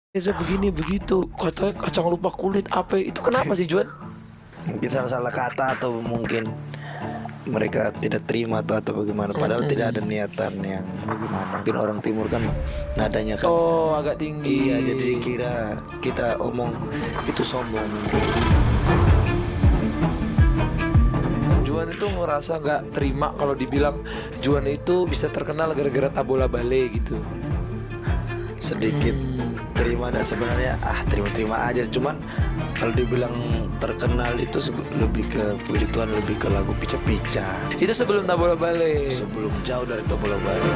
Reza begini begitu, katanya kacang lupa kulit apa itu kenapa sih Juan? Mungkin salah-salah kata atau mungkin mereka tidak terima atau bagaimana. Padahal tidak ada niatan yang bagaimana. Mungkin orang timur kan nadanya kan. Oh agak tinggi. Iya, jadi kira kita omong itu sombong mungkin. Juan itu ngerasa nggak terima kalau dibilang Juan itu bisa terkenal gara-gara tabola bale gitu. Sedikit terima dan sebenarnya terima-terima aja. Cuman kalau dibilang terkenal itu lebih ke puji Tuhan, lebih ke lagu pica-pica. Itu sebelum tabola bale. Sebelum jauh dari tabola bale.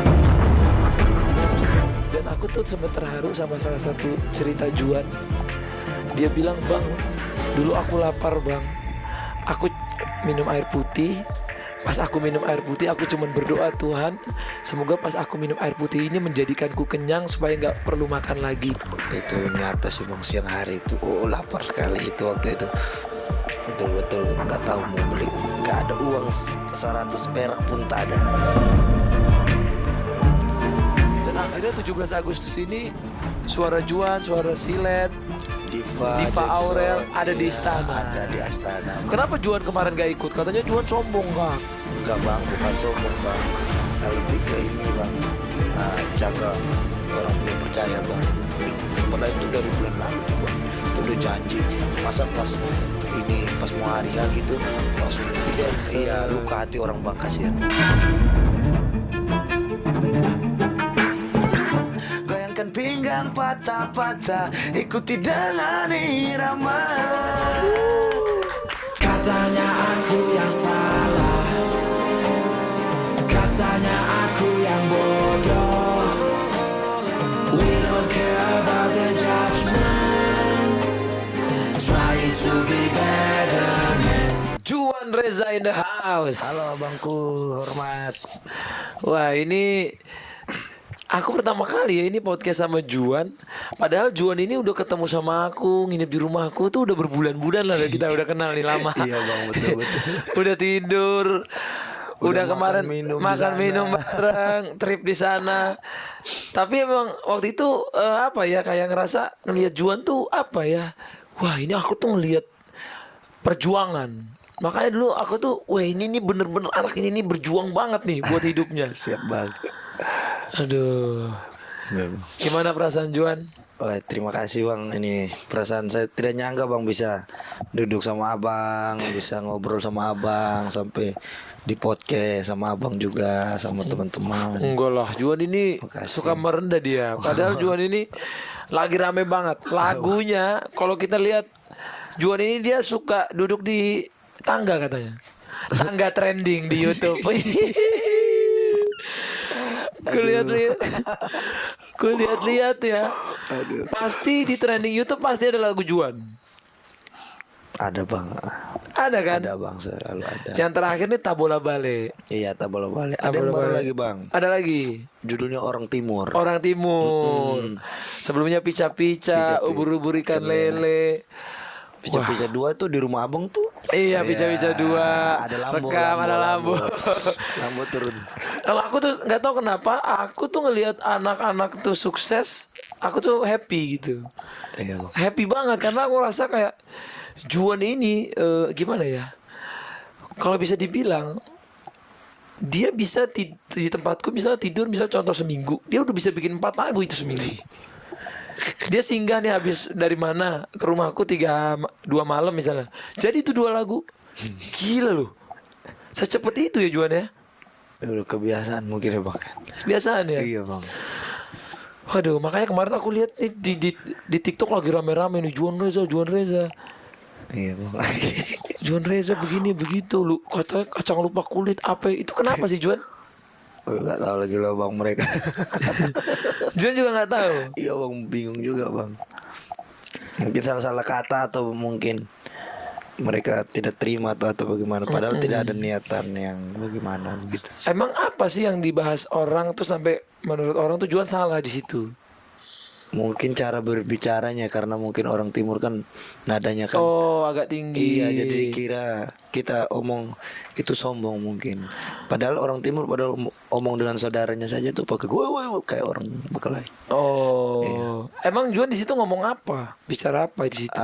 Dan aku tuh sempat terharu sama salah satu cerita Juan. Dia bilang, "Bang, dulu aku lapar, Bang. Aku minum air putih. Pas aku minum air putih, aku cuman berdoa, Tuhan, semoga pas aku minum air putih ini menjadikanku kenyang supaya nggak perlu makan lagi." Itu nyata sih bang, siang hari itu lapar sekali itu waktu itu. Betul-betul nggak tahu mau beli, nggak ada uang 100 perak pun tak ada. Dan akhirnya 17 Agustus ini suara Juan, suara Silet, Diva Diva Jackson, Aurel ada di iya, istana. Ada di astana. Kenapa Juan kemarin gak ikut? Katanya Juan sombong, Kak. Enggak bang, bukan sombong bang. Lebih ke ini bang, jaga orang punya percaya bang. Padahal itu dari bulan lalu tuh bang. Itu udah janji. Masa pas ini pas mau hari ya gitu langsung iya luka hati orang bang, kasihan. Goyangkan pinggang patah-patah, ikuti dengan irama. Katanya aku yang salah, katanya aku yang bodoh. We don't care about the judgment, trying to be better man. Juan Reza in the house. Halo abangku, hormat. Wah ini aku pertama kali ya ini podcast sama Juan. Padahal Juan ini udah ketemu sama aku, nginep di rumahku tuh udah berbulan-bulan lah kita udah kenal nih lama. Iya bang, betul-betul. Udah tidur, udah kemarin makan minum bareng, trip di sana. Tapi emang waktu itu apa ya, kayak ngerasa ngelihat Juan tuh apa ya, wah ini aku tuh ngelihat perjuangan. Makanya dulu aku tuh, wah ini bener-bener anak ini nih berjuang banget nih buat hidupnya. Siap bang. Aduh, gimana perasaan Juan? Wah, terima kasih bang. Ini perasaan saya tidak nyangka bang bisa duduk sama abang, bisa ngobrol sama abang, sampai di podcast sama abang juga, sama teman-teman. Enggak lah, Juan ini Makasih. suka merendah dia. Padahal Juan ini lagi rame banget lagunya. Kalau kita lihat Juan ini dia suka duduk di tangga katanya. Tangga trending di YouTube. Kulihat-lihat ya. Aduh. Pasti di trending YouTube pasti ada lagu Juan. Ada bang. Ada kan? Ada bang, selalu ada. Yang terakhir nih Tabola Bale. Iya, tak boleh. Ada Tabola yang baru Bale. lagi bang. Ada lagi. Judulnya Orang Timur. Orang Timur. Sebelumnya pica-pica, ubur-ubur ikan lele. Pica-pica 2 tuh di rumah abang tuh. Iya, pica-pica 2. Ada lampu, Rekam, ada lampu. Lampu turun. Kalau aku tuh nggak tahu kenapa, aku tuh ngelihat anak-anak tuh sukses, aku tuh happy gitu. Iya bang. Happy banget karena aku rasa kayak Juan ini gimana ya? Kalau bisa dibilang dia bisa di tempatku misalnya tidur misalnya contoh seminggu, dia udah bisa bikin 4 lagu itu seminggu. Dia singgah nih habis dari mana ke rumahku 2 malam misalnya. Jadi itu 2 lagu. Gila loh. Secepat itu ya Juan ya. Udah kebiasaan mungkin ya bang. Kebiasaan ya. Iya bang. Waduh, makanya kemarin aku lihat nih di TikTok lagi rame-rame nih Juan Reza. Iya bang. Juan Reza begini begitu lu katanya kacang lupa kulit apa itu kenapa sih Juan? Gak tahu lagi loh bang mereka. Juan juga nggak tahu. Iya bang, bingung juga bang. Mungkin salah-salah kata atau mungkin mereka tidak terima atau bagaimana. Padahal tidak ada niatan yang bagaimana begitu. Emang apa sih yang dibahas orang tuh sampai menurut orang tuh Juan salah di situ? Mungkin cara berbicaranya, karena mungkin orang timur kan nadanya kan. Oh agak tinggi. Iya, jadi kira kita omong itu sombong mungkin. Padahal orang timur omong dengan saudaranya saja tuh pakai gue kayak orang berkelahi. Oh, emang Juan di situ ngomong apa? Bicara apa di situ?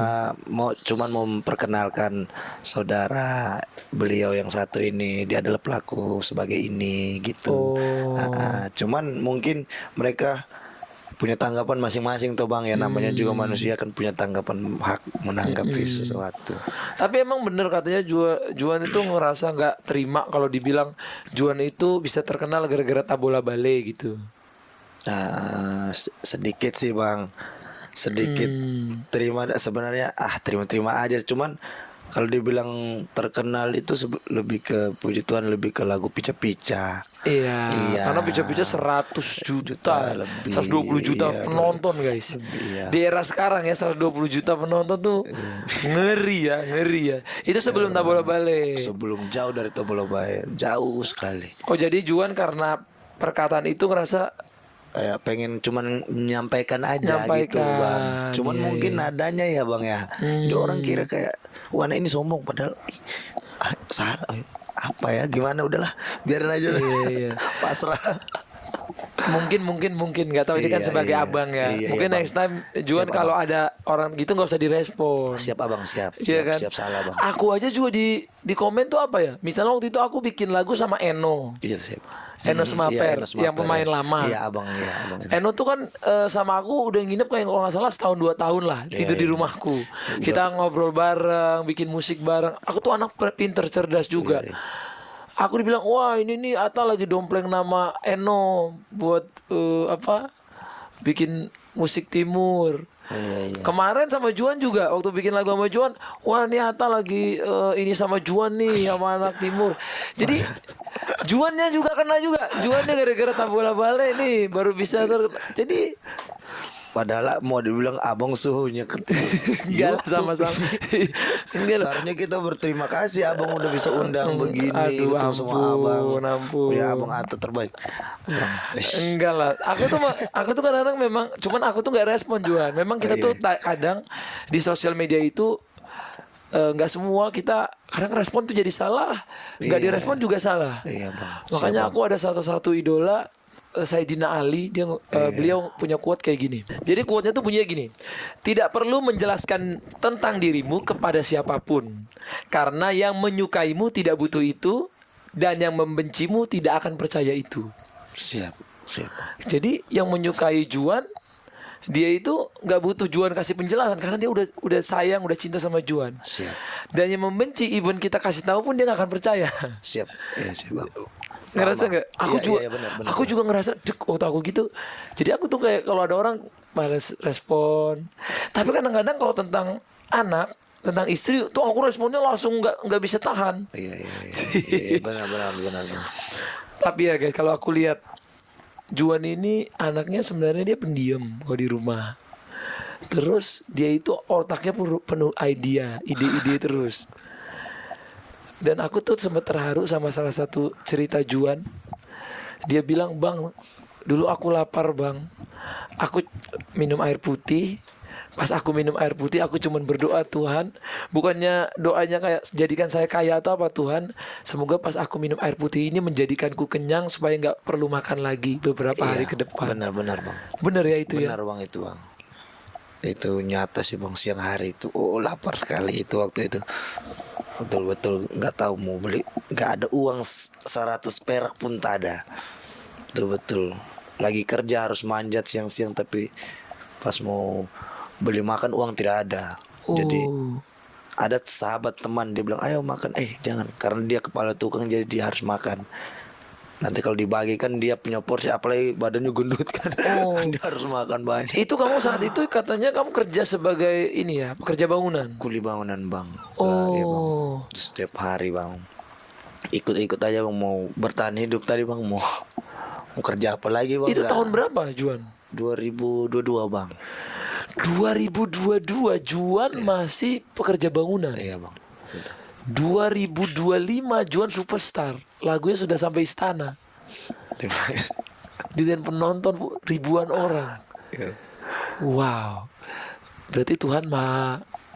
Cuman mau memperkenalkan saudara beliau yang satu ini, dia adalah pelaku sebagai ini gitu. Cuman mungkin mereka punya tanggapan masing-masing tuh Bang ya, namanya juga manusia kan punya tanggapan hak menanggapi sesuatu. Tapi emang bener katanya Juan itu ngerasa nggak terima kalau dibilang Juan itu bisa terkenal gara-gara tabola bale gitu. Sedikit sih Bang, sedikit terima sebenarnya terima aja, cuman kalau dibilang terkenal itu lebih ke puji Tuhan, lebih ke lagu Pica-Pica. Iya. Karena Pica-Pica 100 juta, lebih, 120 juta penonton guys. Iya. Di era sekarang ya 120 juta penonton tuh ngeri ya. Itu sebelum tabola bale. Sebelum jauh dari tabola bale, jauh sekali. Oh jadi Juan karena perkataan itu ngerasa Kayak pengen cuman menyampaikan aja gitu Bang. Cuman mungkin nadanya ya Bang ya. Jadi orang kira kayak Wana ini sombong padahal salah apa ya, gimana, udahlah biarin aja lah. Iya. Pasrah. Mungkin nggak tahu ini kan sebagai abang ya. Mungkin Bang. next time Juan kalau ada orang gitu nggak usah direspon. Siap abang, siap. Iya kan? Siap salah Bang. Aku aja juga di komen tuh apa ya? Misalnya waktu itu aku bikin lagu sama Eno. Iya siap. Eno Semaper, yang pemain lama. Iya abang. Eno tuh kan sama aku udah nginep kayak kalau nggak salah setahun 2 tahun lah itu di rumahku. Kita ngobrol bareng, bikin musik bareng. Aku tuh anak pinter, cerdas juga. Aku dibilang, wah ini nih Atta lagi dompleng nama Eno buat bikin musik timur. Kemarin sama Juan juga waktu bikin lagu sama Juan, wah ini Atta lagi ini sama Juan nih sama anak timur. Jadi Juannya juga kena juga. Juannya gara-gara tabola bale nih baru bisa jadi padahal mau dibilang abang suhunya enggak sama-sama. Enggak lah. Seharusnya kita berterima kasih abang udah bisa undang begini gitu sama abang. Ya abang Atta terbaik. Enggak lah. Aku tuh kadang-kadang memang cuman aku tuh nggak respon Juan. Memang kita tuh kadang di sosial media itu nggak semua kita kadang respon tuh jadi salah, nggak direspon juga salah. Iya Bang. Makanya aku ada satu idola Sayyidina Ali, beliau punya quote kayak gini. Jadi quote-nya tuh bunyinya gini: tidak perlu menjelaskan tentang dirimu kepada siapapun, karena yang menyukaimu tidak butuh itu, dan yang membencimu tidak akan percaya itu. Siap. Jadi yang menyukai Juan, dia itu nggak butuh Juan kasih penjelasan karena dia udah sayang, udah cinta sama Juan. Siap. Dan yang membenci, even kita kasih tahu pun dia nggak akan percaya. Siap. Iya siap Bang. Ngerasa nggak? Aku juga ngerasa waktu aku gitu. Jadi aku tuh kayak kalau ada orang males respon. Tapi kadang-kadang kalau tentang anak, tentang istri tuh aku responnya langsung nggak bisa tahan. Iya. Benar. Tapi ya guys, kalau aku lihat Juan ini anaknya sebenarnya dia pendiam kalau di rumah. Terus dia itu otaknya penuh ide-ide terus. Dan aku tuh sempat terharu sama salah satu cerita Juan. Dia bilang, "Bang, dulu aku lapar bang. Aku minum air putih. Pas aku minum air putih aku cuman berdoa, Tuhan, bukannya doanya kayak jadikan saya kaya atau apa, Tuhan, semoga pas aku minum air putih ini menjadikanku kenyang supaya nggak perlu makan lagi beberapa hari ke depan." Benar Bang. Benar ya itu ya. Benar Bang itu Bang. Itu nyata sih Bang, siang hari itu lapar sekali itu waktu itu. Betul nggak tahu mau beli, nggak ada uang 100 perak pun tak ada. Betul lagi kerja harus manjat siang-siang, tapi pas mau beli makan uang tidak ada. Jadi ada sahabat teman dia bilang ayo makan, jangan, karena dia kepala tukang jadi dia harus makan. Nanti kalau dibagi kan dia punya porsi, apalagi badannya gendut kan. Dia harus makan banyak. Itu kamu saat itu katanya kamu kerja sebagai ini ya, pekerja bangunan. Kuli bangunan Bang. Oh. Ya, Bang. Setiap hari Bang. Ikut aja Bang, mau bertahan hidup tadi Bang, mau kerja apa lagi Bang. Itu tahun berapa Juan? 2022 Bang. 2022 Juan masih pekerja bangunan. Iya Bang. 2025 Juan superstar. Lagunya sudah sampai istana. Dan penonton ribuan orang. Wow. Berarti Tuhan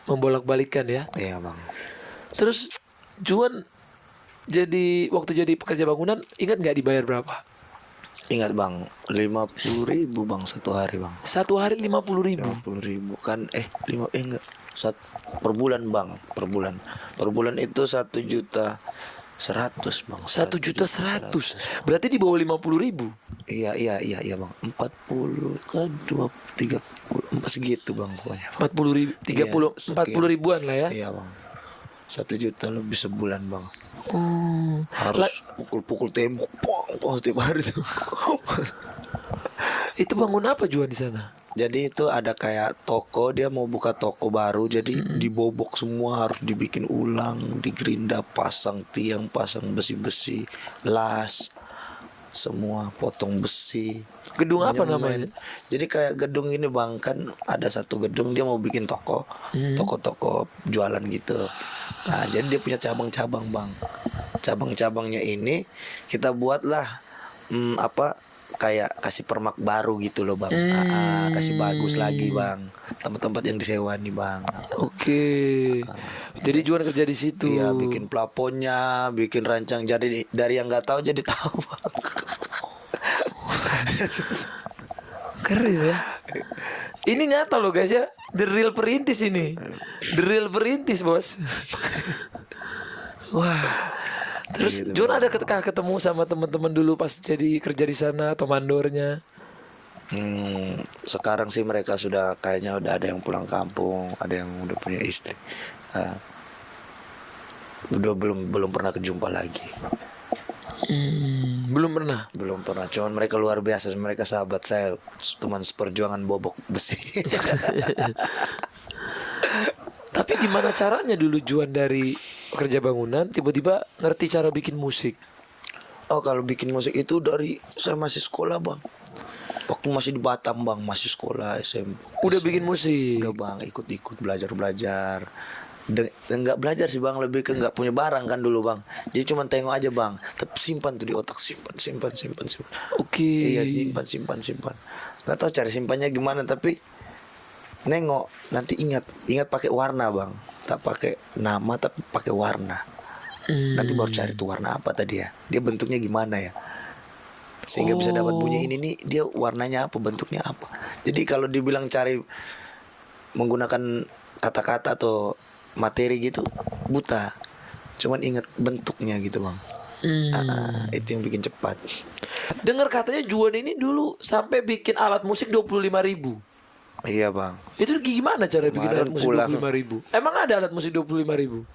membolak-balikan ya. Iya Bang. Terus Juan waktu jadi pekerja bangunan, ingat nggak dibayar berapa? Ingat bang, 50.000 bang satu hari bang. Satu hari 50.000. 50.000 kan enggak per bulan bang, per bulan. Per bulan itu 1.100.000 bang. 1.100.000. Berarti di bawah 50.000. Iya bang. 40 ke 30 segitu bang pokoknya. 40.000, 30, Iya, 40 ribuan lah ya. Iya bang. 1 juta lebih sebulan bang. Oh. Harus pukul tembok, pong setiap hari tuh. Itu bangun apa Juan di sana? Jadi itu ada kayak toko, dia mau buka toko baru, jadi dibobok semua, harus dibikin ulang, digerinda, pasang tiang, pasang besi-besi, las, semua potong besi. Gedung apa Monumen. namanya? Jadi kayak gedung ini bang, kan ada satu gedung dia mau bikin toko, toko-toko jualan gitu. Nah jadi dia punya cabang-cabang bang. Cabang-cabangnya ini kita buatlah kayak kasih permak baru gitu loh bang. Kasih bagus lagi bang, tempat-tempat yang disewa nih bang. Oke. Jadi Juan kerja di situ. Iya, bikin plafonnya, bikin rancang, jadi dari yang nggak tahu jadi tahu bang. Keren ya. Ini nyata loh guys ya. The real perintis ini. The real perintis bos. Wah. Terus Gitu, John ada ketemu sama teman-teman dulu pas jadi kerja di sana atau mandornya? Sekarang sih mereka sudah kayaknya udah ada yang pulang kampung, ada yang udah punya istri. Udah belum pernah kejumpa lagi. Belum pernah. Belum pernah. Cuman mereka luar biasa, mereka sahabat saya, teman seperjuangan bobok besi. Tapi gimana caranya dulu Juan dari kerja bangunan tiba-tiba ngerti cara bikin musik? Oh, kalau bikin musik itu dari saya masih sekolah bang. Waktu masih di Batam bang, masih sekolah SMP. Udah bikin musik? Udah bang, ikut belajar. Enggak belajar sih bang, lebih ke nggak punya barang kan dulu bang. Jadi cuma tengok aja bang, tapi simpan tuh di otak, simpan. Oke. Iya, simpan. Nggak tahu cari simpannya gimana, tapi nengok nanti ingat pakai warna bang, tak pakai nama tapi pakai warna. Nanti baru cari tuh warna apa tadi ya, dia bentuknya gimana ya, sehingga bisa dapat bunyi ini nih, dia warnanya apa, bentuknya apa. Jadi kalau dibilang cari menggunakan kata-kata atau materi gitu buta, cuman ingat bentuknya gitu bang. Itu yang bikin cepat. Dengar katanya Juan ini dulu sampai bikin alat musik 25.000. Iya bang. Itu gimana cara bikin Kemarin alat musik pulang. 25.000? Emang ada alat musik 25.000?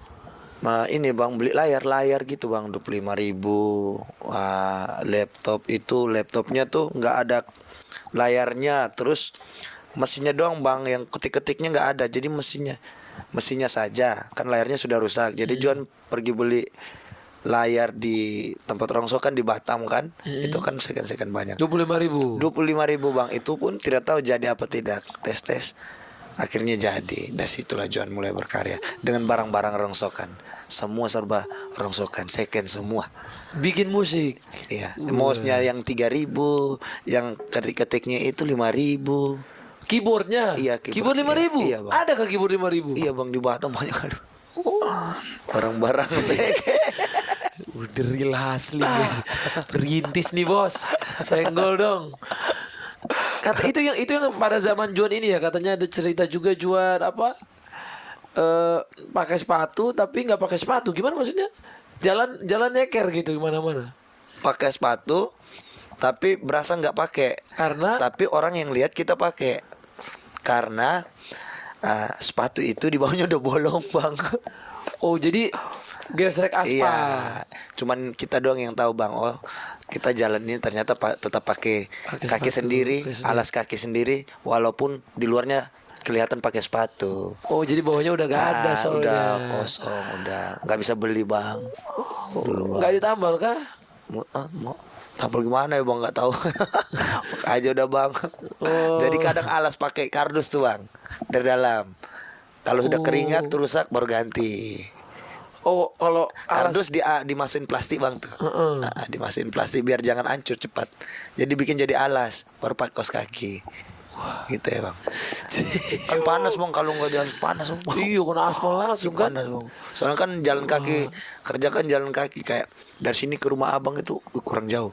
Nah ini bang, beli layar gitu bang, 25.000. Laptopnya tuh nggak ada layarnya, terus mesinnya doang bang, yang ketik-ketiknya nggak ada. Jadi mesinnya saja, kan layarnya sudah rusak. Jadi Juan pergi beli layar di tempat rongsokan di Batam kan, itu kan second banyak. 25.000 bang, itu pun tidak tahu jadi apa tidak, tes akhirnya jadi. Dari situlah Juan mulai berkarya dengan barang-barang rongsokan, semua serba rongsokan, second semua. bikin musik. Iya, mouse-nya yang 3.000, yang ketik-ketiknya itu 5.000. Keyboardnya? Iya, keyboard 5.000? Iya, Bang. Ada kah keyboard 5.000? Iya bang, di Batam banyak. Aduh. Barang-barang second. Udah real asli guys. Perintis nih bos. Senggol dong. Itu yang pada zaman Juan ini ya, katanya ada cerita juga Juan apa? Pakai sepatu tapi nggak pakai sepatu. Gimana maksudnya? Jalan nyeker gitu gimana-mana. Pakai sepatu tapi berasa nggak pakai. Karena Tapi orang yang lihat kita pakai. Karena sepatu itu di bawahnya udah bolong bang. oh jadi gesrek aspal. Iya, cuman kita doang yang tahu bang. Oh, kita jalan ini ternyata tetap pakai kaki sepatu, sendiri, pakai sendiri. alas kaki sendiri, walaupun di luarnya kelihatan pakai sepatu. Oh jadi bawahnya udah gak ada soalnya. Udah kosong, udah nggak bisa beli bang. Nggak ditambal kah? Mau tampil gimana ya bang, nggak tahu. Pakai aja udah bang. Jadi kadang alas pakai kardus tuh bang dari dalam. Kalau sudah keringat rusak baru ganti. Oh kalau Kardus dimasukin plastik bang tuh. Dimasukin plastik biar jangan hancur cepat. Jadi bikin jadi alas baru pakai kaos kaki. Gitu ya bang. Kan panas bang, kalau nggak jalan panas bang. Iya kena aspal langsung kan. Panas bang. Soalnya kan jalan kaki, kerja kan jalan kaki, kayak dari sini ke rumah abang itu kurang jauh.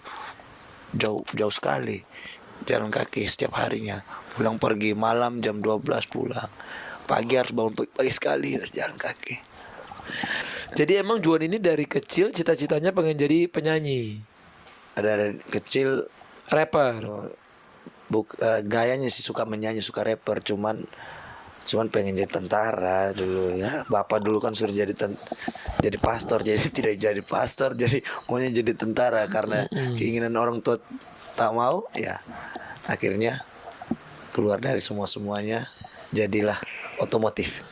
jauh sekali, jalan kaki setiap harinya. Pulang pergi malam jam 12 pulang. Pagi harus bangun pagi sekali harus jalan kaki. Jadi emang Juan ini dari kecil cita-citanya pengen jadi penyanyi, Ada kecil rapper. gayanya sih suka menyanyi, suka rapper, cuman pengen jadi tentara dulu ya. Bapak dulu kan suruh jadi pastor, jadi tidak jadi pastor, jadi maunya jadi tentara karena keinginan orang tua tak mau ya. Akhirnya keluar dari semuanya, jadilah otomotif,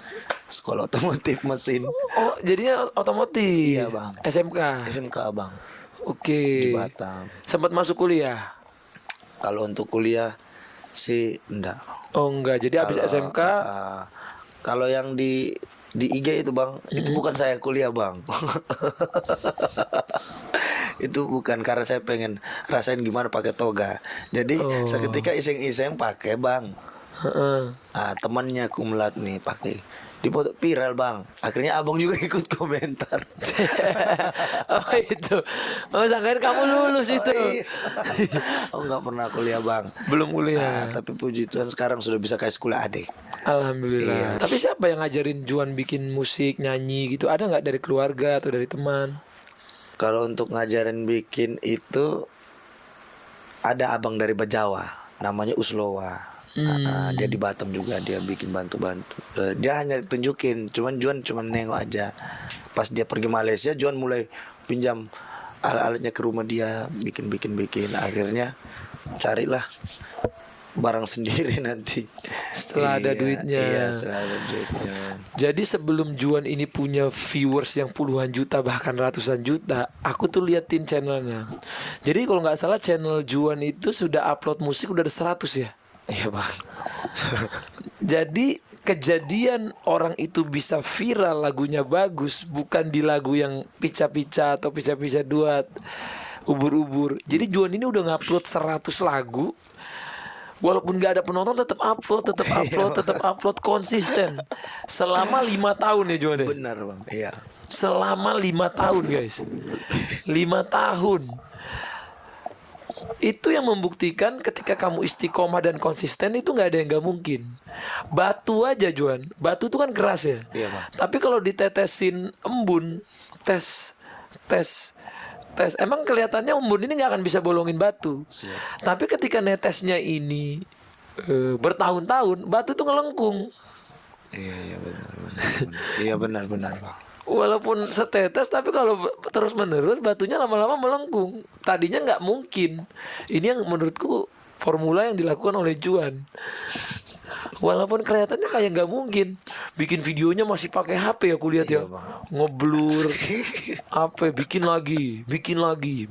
sekolah otomotif mesin. Oh, jadinya otomotif. Iya, Bang. SMK, Bang, Oke. di Batam. Sempat masuk kuliah? Kalau untuk kuliah sih enggak. Oh enggak, jadi habis SMK. Kalau yang di IG itu, Bang, itu bukan saya kuliah, Bang. Itu bukan, karena saya pengen rasain gimana pakai toga. Jadi seketika iseng-iseng pakai, Bang. Temannya kumlat nih pakai, dipoto viral, Bang. Akhirnya abang juga ikut komentar. Oh itu. Oh sangkain kamu lulus itu. Iya. Oh nggak pernah kuliah, Bang. Belum kuliah. Tapi puji Tuhan sekarang sudah bisa kayak sekolah adik. Alhamdulillah. Iya. Tapi siapa yang ngajarin Juan bikin musik, nyanyi gitu? Ada nggak dari keluarga atau dari teman? Kalau untuk ngajarin bikin itu ada abang dari Bajawa, namanya Uslowa. Dia di Batam juga, dia bikin bantu-bantu. Dia hanya tunjukin, Juan nengok aja. Pas dia pergi Malaysia, Juan mulai pinjam alat-alatnya ke rumah dia, bikin. Akhirnya carilah barang sendiri nanti. Setelah ada duitnya. Iya, setelah ada duitnya. Jadi sebelum Juan ini punya viewers yang puluhan juta bahkan ratusan juta, aku tuh liatin channelnya. Jadi kalau nggak salah channel Juan itu sudah upload musik udah ada 100 ya. Iya, Bang. Jadi kejadian orang itu bisa viral lagunya bagus bukan di lagu yang pica-pica atau pica-pica duat ubur-ubur. Jadi Juan ini udah ngupload 100 lagu. Walaupun gak ada penonton tetap upload konsisten selama 5 tahun ya Juan. Benar, Bang. Iya. Selama 5 tahun guys. 5 tahun. Itu yang membuktikan ketika kamu istiqomah dan konsisten itu nggak ada yang nggak mungkin. Batu aja Juan, batu itu kan keras ya. Iya, Bang. Tapi kalau ditetesin embun, tes, emang kelihatannya embun ini nggak akan bisa bolongin batu. Siap. Tapi ketika netesnya ini bertahun-tahun, batu tuh ngelengkung. Iya benar. Iya benar, Bang. Walaupun setetes, tapi kalau terus menerus batunya lama-lama melengkung. Tadinya nggak mungkin. Ini yang menurutku formula yang dilakukan oleh Juan. Walaupun kelihatannya kayak nggak mungkin. Bikin videonya masih pakai HP ya, kulihat ya. Ngeblur, apa? Bikin lagi.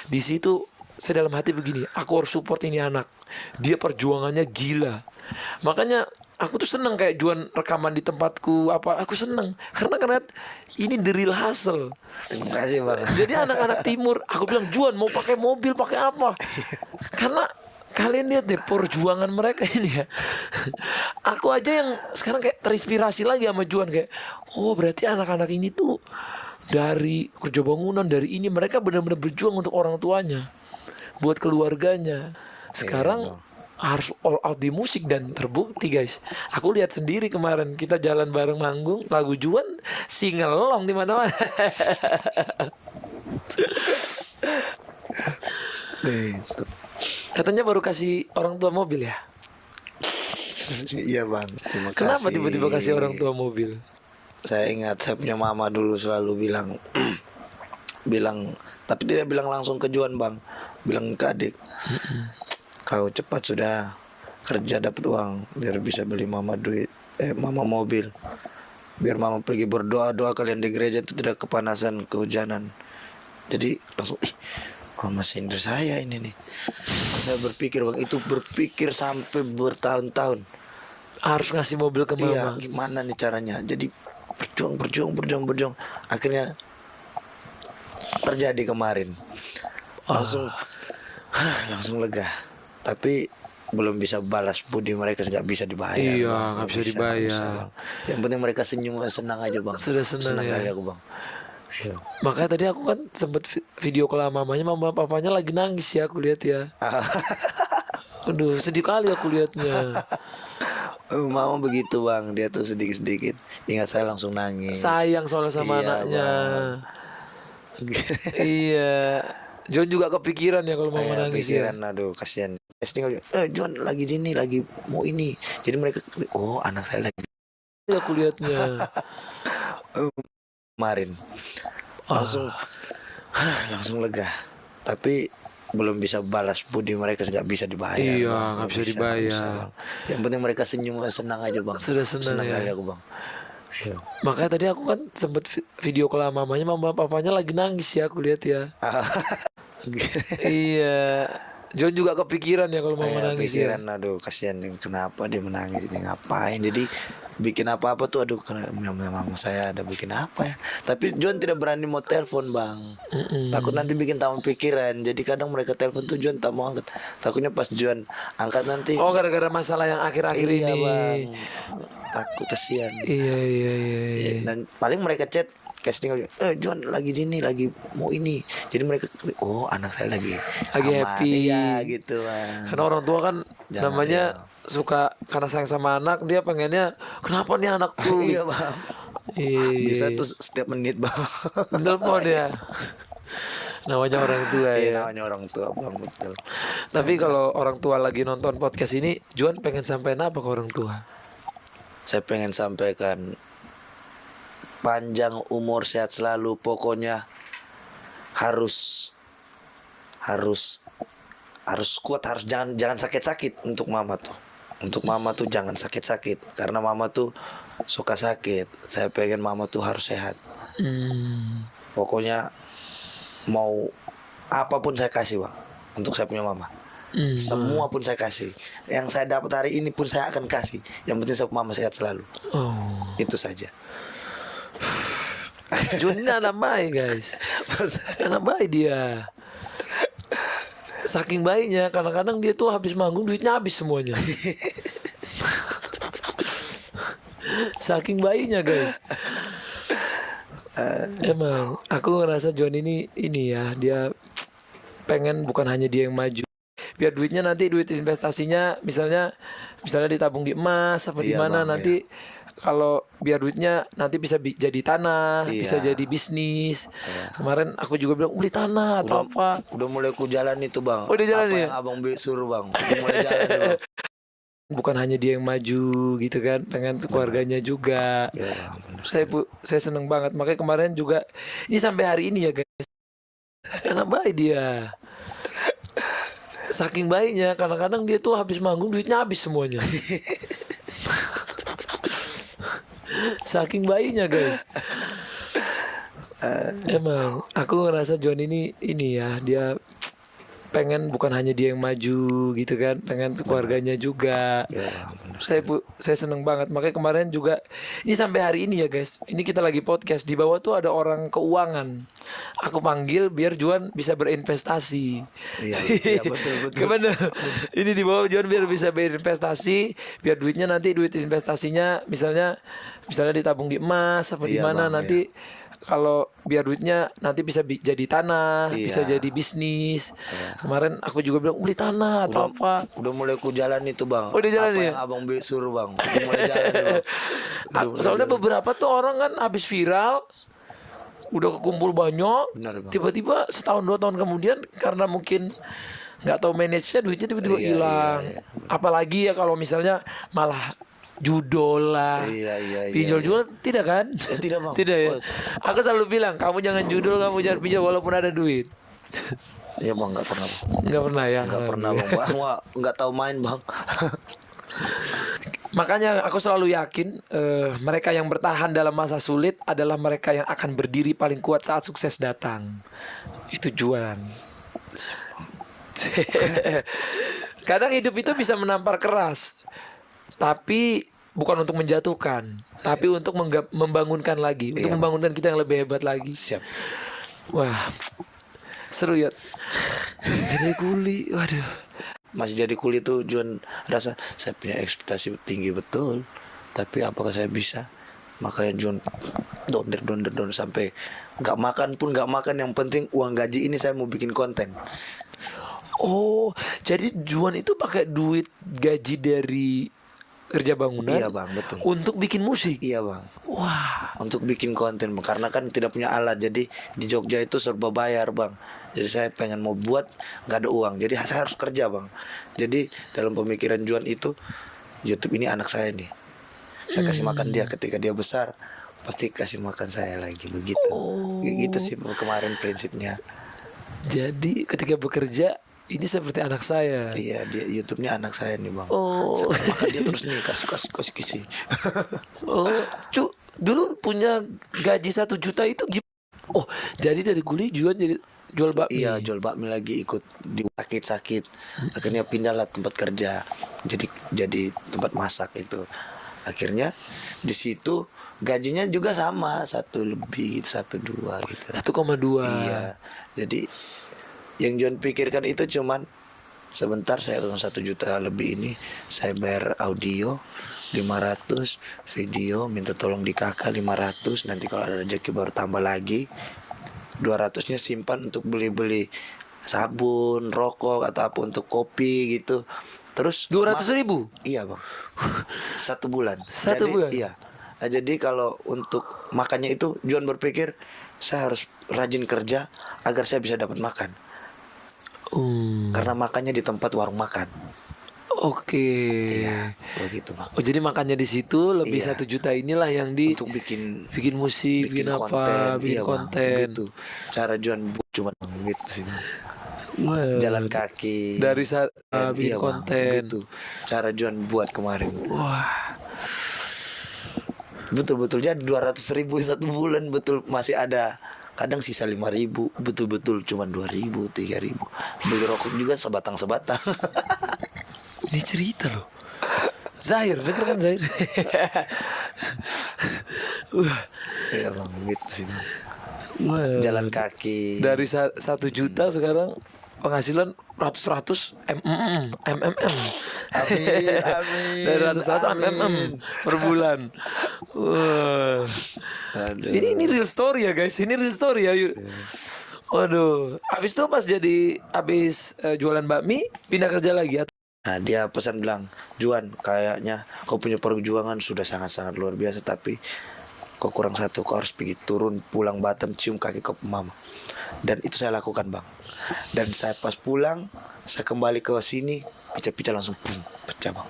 Di situ saya dalam hati begini, aku harus support ini anak. Dia perjuangannya gila. Makanya aku tuh seneng kayak Juan rekaman di tempatku aku seneng karena ini the real hustle. Terima kasih, Bang. Jadi anak-anak timur, aku bilang Juan mau pakai mobil pakai apa? Karena kalian lihat deh perjuangan mereka ini ya. Aku aja yang sekarang kayak terinspirasi lagi sama Juan, kayak oh berarti anak-anak ini tuh dari kerja bangunan, dari ini mereka benar-benar berjuang untuk orang tuanya, buat keluarganya. Sekarang harus all out di musik dan terbukti guys. Aku lihat sendiri kemarin kita jalan bareng manggung, lagu Juan singelong di mana-mana. Katanya baru kasih orang tua mobil ya? Iya, Bang. Terima kasih. Kenapa tiba-tiba kasih orang tua mobil? Saya ingat saya punya mama dulu selalu bilang, tapi tidak bilang langsung ke Juan, Bang. Bilang ke adik. Kau cepat sudah kerja dapat uang biar bisa beli mama mama mobil. Biar mama pergi berdoa kalian di gereja itu tidak kepanasan, kehujanan. Jadi langsung mama sindir saya ini nih. Saya berpikir, Bang, itu berpikir sampai bertahun-tahun. Harus ngasih mobil ke mama. Iya, gimana nih caranya? Jadi berjuang. Akhirnya terjadi kemarin. Langsung lega. Tapi belum bisa balas budi mereka, nggak bisa dibayar. Iya, nggak bisa dibayar. Yang penting mereka senyum, senang aja, Bang. Sudah senang ya. Kali aku, Bang. Iya. Makanya tadi aku kan sempet video call sama mamanya, mama papanya lagi nangis ya aku lihat ya. Aduh, sedih kali aku lihatnya. Mama begitu bang, dia tuh sedikit-sedikit ingat saya langsung nangis. Sayang soalnya sama Iya, anaknya. Bang. Iya. John juga kepikiran ya kalau mama nangis ya. Pikiran, aduh kasihan. Tinggal, John lagi ini, lagi mau ini. Jadi mereka, oh anak saya lagi Aku lihatnya. kemarin. Langsung, langsung lega. Tapi belum bisa balas budi mereka, nggak bisa dibayar. Iya, Bang. nggak bisa dibayar. Bang. Yang penting mereka senyum, senang aja bang. Sudah senang ya. kali aku bang. Iya. Makanya tadi aku kan sempet video call sama mamanya, mama papanya lagi nangis ya aku lihat ya. Iya. John juga kepikiran ya kalau mama nangis ya. Pikiran, aduh kasihan, kenapa dia menangis ini, ngapain? Jadi bikin apa-apa tuh, aduh memang saya ada bikin apa ya. Tapi John tidak berani mau telepon bang. Takut nanti bikin tamu pikiran. Jadi kadang mereka telepon tuh John tak mau angkat. Takutnya pas John angkat nanti, Oh, gara-gara masalah yang akhir-akhir iya, ini. bang. Takut kasihan. Iya. Dan paling mereka chat casting, John lagi ini, lagi mau ini. Jadi mereka, oh anak saya lagi aman. Happy. Iya gitu bang. Karena orang tua kan Jangan, namanya suka karena sayang sama anak, dia pengennya kenapa nih anakku. Iya bang. Iya. Bisa tuh setiap menit bang. Telepon ya. Namanya orang tua Iya, ya. namanya orang tua bang, betul. Tapi kalau orang tua lagi nonton podcast ini, Juan pengen sampein apa ke orang tua? Saya pengen sampaikan, panjang umur, sehat selalu, pokoknya harus kuat, harus jangan sakit-sakit untuk mama tuh. Untuk mama tuh jangan sakit-sakit, karena mama tuh suka sakit. Saya pengen mama tuh harus sehat. Pokoknya mau apapun saya kasih bang, untuk saya punya mama. Semua pun saya kasih. Yang saya dapat hari ini pun saya akan kasih. Yang penting saya mama sehat selalu. Oh. Itu saja. Jun ini anak baik guys. Anak baik dia. Saking baiknya, kadang-kadang dia tuh habis manggung duitnya habis semuanya. Saking baiknya guys. Emang aku ngerasa John ini ya, dia pengen bukan hanya dia yang maju, biar duitnya nanti, duit investasinya misalnya ditabung di emas apa di Iya, mana Bang, nanti. Kalau biar duitnya nanti bisa jadi tanah, Iya. bisa jadi bisnis. Kemarin aku juga bilang beli tanah atau apa. Udah mulai ku jalan itu bang. Oh, udah jalan apa ya? yang abang suruh bang. Udah mulai jalan ya, bang. Bukan hanya dia yang maju gitu kan, pengen keluarganya juga. Ya, bang, bener. Saya seneng banget, makanya kemarin juga ini sampai hari ini ya guys. Anak baik dia. Saking baiknya, kadang-kadang dia tuh habis manggung duitnya habis semuanya. Saking baiknya guys. Emang aku ngerasa John ini ya, dia pengen bukan hanya dia yang maju gitu kan, pengen keluarganya juga. Ya, bener. Saya seneng banget, makanya kemarin juga ini sampai hari ini ya guys, ini kita lagi podcast, di bawah tuh ada orang keuangan, aku panggil biar Juan bisa berinvestasi. Iya, betul. Gimana? Ini di bawah Juan biar bisa berinvestasi, biar duitnya nanti, duit investasinya misalnya ditabung di emas apa di Iya, mana Bang, nanti. Kalau biar duitnya nanti bisa jadi tanah, Iya. bisa jadi bisnis. Kemarin aku juga bilang beli tanah atau apa. Udah mulai ku jalan itu bang. Oh, udah jalan apa ya? yang abang suruh bang. Udah mulai jalan ya, bang. Udah mulai Soalnya jalan. beberapa tuh orang kan habis viral, udah kekumpul banyak, Benar, Bang. tiba-tiba setahun 2 tahun kemudian karena mungkin nggak tahu manage-nya, duitnya tiba-tiba Iya, hilang. Apalagi ya kalau misalnya malah judol lah, Iya. pinjol jual, tidak kan? Tidak, Bang. Tidak ya. Oh. Aku selalu bilang kamu jangan judol, kamu jangan pinjol walaupun ada duit. Iya bang, nggak pernah. Nggak pernah ya. Nggak pernah bang. Wah, nggak tahu main bang. Makanya aku selalu yakin mereka yang bertahan dalam masa sulit adalah mereka yang akan berdiri paling kuat saat sukses datang. Itu Juan. Kadang hidup itu bisa menampar keras, tapi bukan untuk menjatuhkan, tapi untuk membangunkan lagi, untuk membangunkan kita yang lebih hebat lagi. Siap. Wah, seru ya. Jadi kuli, waduh. Masih jadi kuli tuh Juan rasa saya punya ekspektasi tinggi betul, tapi apakah saya bisa? Makanya Juan donder sampai nggak makan, yang penting uang gaji ini saya mau bikin konten. Oh, jadi Juan itu pakai duit gaji dari kerja bangunan. Iya bang, betul. Untuk bikin musik. Iya bang. Wah. Untuk bikin konten bang. Karena kan tidak punya alat. Jadi di Jogja itu serba bayar bang. Jadi saya pengen mau buat nggak ada uang. Jadi saya harus kerja bang. Jadi dalam pemikiran Juan itu, YouTube ini anak saya nih. Saya kasih makan dia ketika dia besar, pasti kasih makan saya lagi begitu. Gitu sih kemarin prinsipnya. Jadi ketika bekerja ini seperti anak saya. Iya, dia YouTube-nya anak saya nih bang. Oh. Saya makan dia terus nih kasih. Oh, dulu punya gaji 1 juta itu gimana? Oh, jadi dari kuli Juan jadi jual bakmi. Iya, jual bakmi lagi, ikut di sakit. Akhirnya pindahlah tempat kerja. Jadi tempat masak itu. Akhirnya di situ gajinya juga sama, 1 lebih gitu, 1,2 gitu. 1,2. Iya. Jadi yang John pikirkan itu cuman sebentar saya uang 1 juta lebih ini saya bayar audio 500, video minta tolong di kakak 500, nanti kalau ada rezeki baru tambah lagi 200-nya simpan untuk beli sabun, rokok atau apa untuk kopi gitu. Terus 200.000? Iya bang. 1 bulan. Satu bulan? Iya. Nah, jadi kalau untuk makannya itu John berpikir saya harus rajin kerja agar saya bisa dapat makan. Karena makannya di tempat warung makan. Oke. Iya, begitu bang. Oh, jadi makannya di situ lebih Iya. 1 juta inilah yang Untuk bikin musik, bikin apa, bikin iya, konten. Bang, gitu. Cara John buat cuma gitu sih bang. Wah. Jalan kaki. Dari bikin iya, bang, konten. gitu. Cara John buat kemarin. Wah. Betul-betul jadi 200.000 1 bulan, betul masih ada. Kadang sisa 5.000, betul-betul cuma 2.000, 3.000. Beli rokok juga sebatang-sebatang. Ini cerita loh. Zahir, denger kan Zahir? Iya bang, gitu sih bang. Wah. Jalan kaki. Dari 1 juta sekarang penghasilan ratus mm. Amin. Dari ratus mm per bulan. Wah. Aduh. Ini real story ya guys. Ini real story ya. Waduh. Habis itu pas jualan bakmi pindah kerja lagi. Nah, dia pesan bilang, Juan, kayaknya kau punya perjuangan sudah sangat-sangat luar biasa, tapi kau kurang satu, kau harus pergi turun pulang Batam cium kaki kau mama. Dan itu saya lakukan bang. Dan saya pas pulang, saya kembali ke sini, pica-pica langsung boom, pecah bang.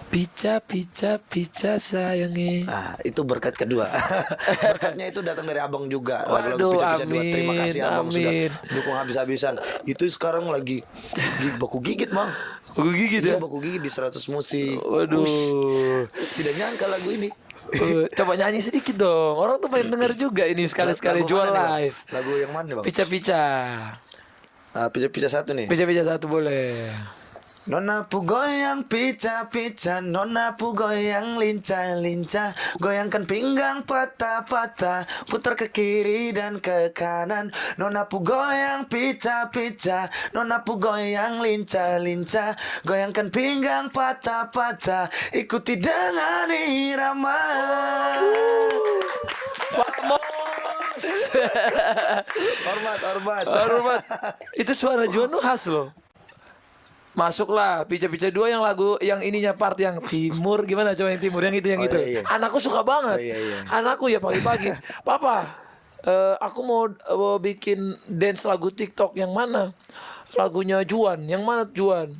Pica sayangnya. Nah, itu berkat kedua. Berkatnya itu datang dari abang juga. Waduh, Pica-pica 2. Terima amin, kasih abang amin. sudah dukung habis-habisan. Itu sekarang lagi baku gigit bang. Baku gigit ya? Iya, baku gigit di 100 musik. Waduh. Tidak nyangka lagu ini. Coba nyanyi sedikit dong. Orang tuh pengen denger juga ini sekali-sekali Lagu jual mana nih, Bang? live. Lagu yang mana bang? Pica-pica. Pica-pica 1 nih. Pica-pica 1 boleh. Nona pu goyang pica-pica, nona pu goyang lincah-lincah, goyangkan pinggang patah-patah, putar ke kiri dan ke kanan. Nona pu goyang pica-pica, nona pu goyang lincah-lincah, goyangkan pinggang patah-patah, ikuti dengan irama. Hormat. Itu suara Juan tuh khas loh. Masuklah Pica-Pica 2 yang lagu yang ininya part yang timur, gimana coba yang timur yang itu Oh, iya. Anakku suka banget. Iya. Anakku ya pagi-pagi, Papa, aku mau bikin dance lagu TikTok yang mana? Lagunya Juan, yang mana Juan?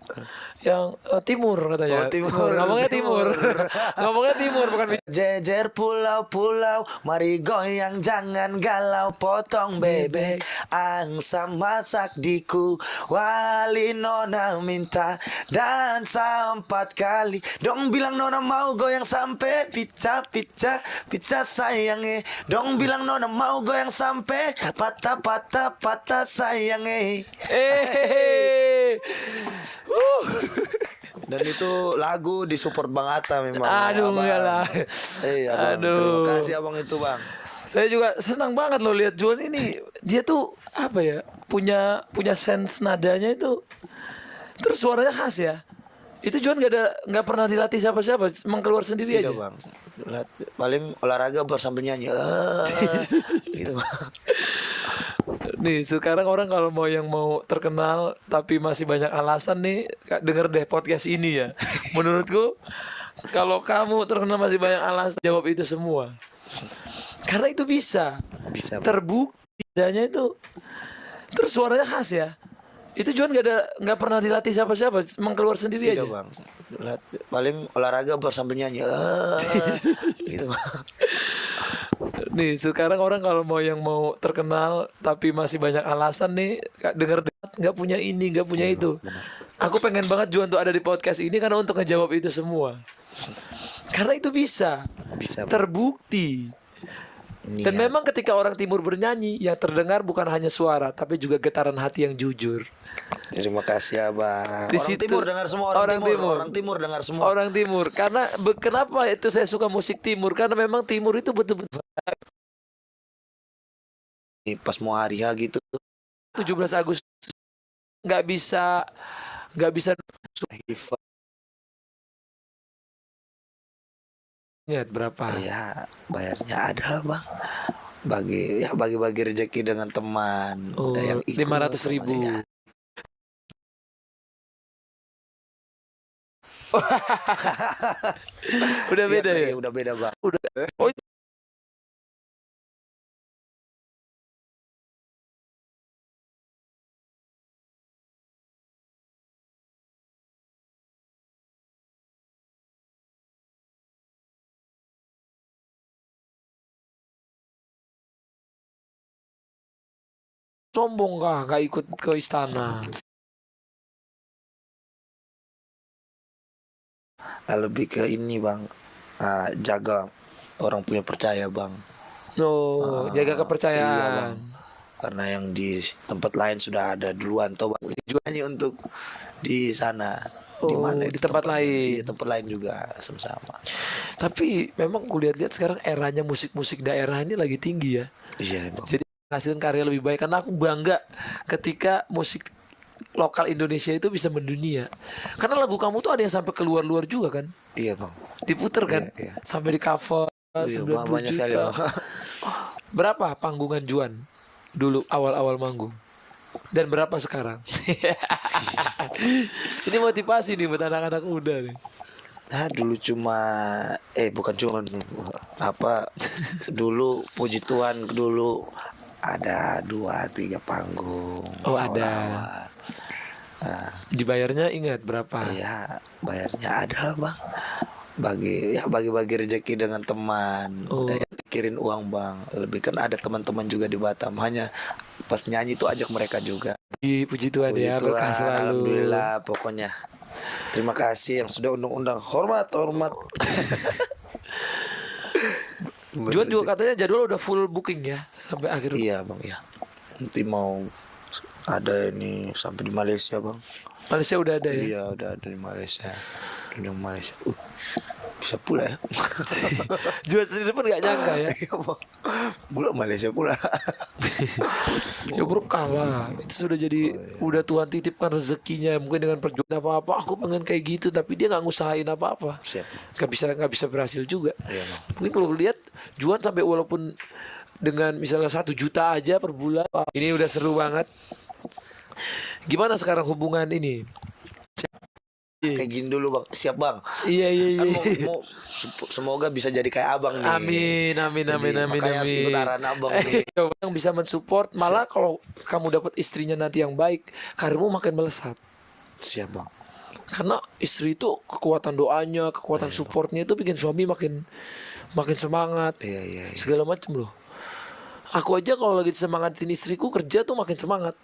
Yang timur katanya. Oh, timur. Ngomongnya timur. Ngomongnya timur bukan Jejer pulau-pulau, mari goyang jangan galau, potong bebek, angsa masak diku, wali nona minta dansa 4 kali, dong bilang nona mau goyang sampai pica-pica, pica sayange, dong bilang nona mau goyang sampai patah sayangnya. Dan itu lagu disupport Bang Atta memang. Aduh, Abang. enggak lah. Abang. Aduh. Terima kasih abang itu bang. Saya juga senang banget loh lihat Juan ini. Dia tuh apa ya? Punya sense nadanya itu. Terus suaranya khas ya. Itu Juan nggak pernah dilatih siapa-siapa, emang keluar sendiri Tidak aja. bang. Paling olahraga sambil nyanyi. Gitu bang. Nih sekarang orang kalau yang mau terkenal tapi masih banyak alasan nih, denger deh podcast ini ya. Menurutku kalau kamu terkenal masih banyak alasan, jawab itu semua. Karena itu bisa Bisa bang. terbukti adanya itu. Terus suaranya khas ya. Itu Juan nggak pernah dilatih siapa-siapa, emang keluar sendiri Tidak aja. bang. Paling olahraga sambil nyanyi. Gitu bang. Nih sekarang orang kalau yang mau terkenal tapi masih banyak alasan nih, denger deh, nggak punya ini, nggak punya itu. Aku pengen banget Juan tuh ada di podcast ini karena untuk ngejawab itu semua. Karena itu bisa Bisa bang. terbukti. Dan Niat. memang ketika orang timur bernyanyi, yang terdengar bukan hanya suara tapi juga getaran hati yang jujur. Terima kasih abang. Di Orang situ- timur dengar semua. orang timur. Orang timur dengar semua. Orang timur. Karena kenapa itu saya suka musik timur? Karena memang timur itu betul-betul Pas mau hari H gitu. 17 Agustus nggak bisa ingat berapa. Ya bayarnya ada bang. Bagi rezeki dengan teman. Oh, Ada yang ikut, 500.000. temannya. Udah beda ya. Udah beda bang. Oh, sombong kah nggak ikut ke istana? Lebih ke ini bang. Jaga orang punya percaya bang. No, jaga Iya, kepercayaan. bang. Karena yang di tempat lain sudah ada duluan toh bang. Ini untuk di sana. Di Oh, mana di itu tempat lain. Di tempat lain juga sama-sama. Tapi memang kulihat-lihat sekarang eranya musik-musik daerah ini lagi tinggi ya. Iya bang. Jadi menghasilkan karya lebih baik. Karena aku bangga ketika musik lokal Indonesia itu bisa mendunia. Karena lagu kamu tuh ada yang sampai keluar-luar juga kan, Iya bang. diputer kan, Iya. sampai di cover Iya, 90 banyak sekali juta. bang. Berapa panggungan Juan dulu awal-awal manggung? Dan berapa sekarang? Ini motivasi nih buat anak-anak muda nih. Dulu cuma bukan cuma dulu puji Tuhan dulu ada 2-3 panggung. Oh, ada. Awal-awal. Dibayarnya ingat berapa? Ya bayarnya ada lah bang. Bagi rezeki dengan teman. Oh. Pikirin uang bang. Lebih kan ada teman-teman juga di Batam. Hanya pas nyanyi tuh ajak mereka juga. Puji Tuhan Puji ya, Tuhan, berkah selalu. alhamdulillah pokoknya. Terima kasih yang sudah undang-undang. Hormat. Juan juga katanya jadwal udah full booking ya sampai akhir. Iya bang ya. Nanti mau ada ini sampai di Malaysia bang. Malaysia udah ada ya. Iya udah ada di Malaysia. Udah di Malaysia. Bisa pula ya. Juan sendiri pun gak nyangka ya. Iya bang. Pula Malaysia pula. Ya berkah lah. Itu sudah jadi udah Tuhan titipkan rezekinya. Mungkin dengan perjuangan apa-apa aku pengen kayak gitu, tapi dia nggak ngusahain apa-apa. Siap. Nggak bisa berhasil juga. Iya bang. Mungkin kalau lihat Juan sampai walaupun dengan misalnya 1 juta aja per bulan, ini udah seru banget. Gimana sekarang hubungan ini? Kayak gini dulu bang. Siap bang. Iya. Kan semoga bisa jadi kayak abang nih. Amin. Makanya harus ikut arahan abang nih. Yang bisa mensupport, malah kalau kamu dapat istrinya nanti yang baik, karirmu makin melesat. Siap bang. Karena istri itu kekuatan doanya, kekuatan supportnya itu bikin suami makin semangat. Iya. Segala macam loh. Aku aja kalau lagi semangatin istriku kerja tuh makin semangat.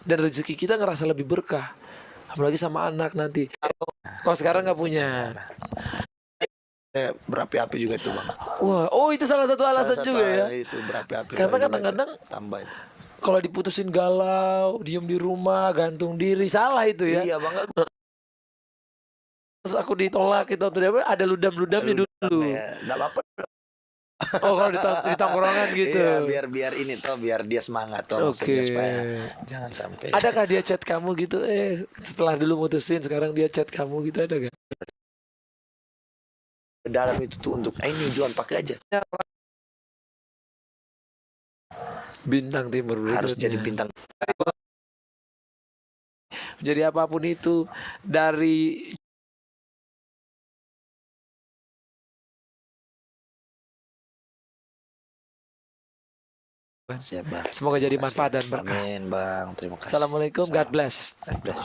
Dan rezeki kita ngerasa lebih berkah. Apalagi sama anak nanti. Kalau sekarang nggak punya. Berapi-api juga tuh bang. Wah, itu salah satu alasan Salah satu juga ya. Itu berapi-api. Karena juga kadang-kadang itu. Tambah itu. kalau diputusin galau, diem di rumah, gantung diri, salah itu ya. Iya bang. Terus aku ditolak itu ada ludam-ludamnya dulu. Ya, nggak apa-apa. Oh, kalau di tongkrongan gitu. Iya, biar ini toh, biar dia semangat toh. Maksudnya Oke. supaya jangan sampai. Adakah dia chat kamu gitu? Setelah dulu mutusin, sekarang dia chat kamu gitu, ada gak? dalam itu tuh untuk ini Juan pakai aja. Bintang timur Harus berikutnya. jadi bintang. Jadi apapun itu dari Siap bang. semoga jadi Terima kasih, manfaat dan Bang. berkah. Amin bang. Terima kasih. Assalamualaikum, God Salam. bless. God bless.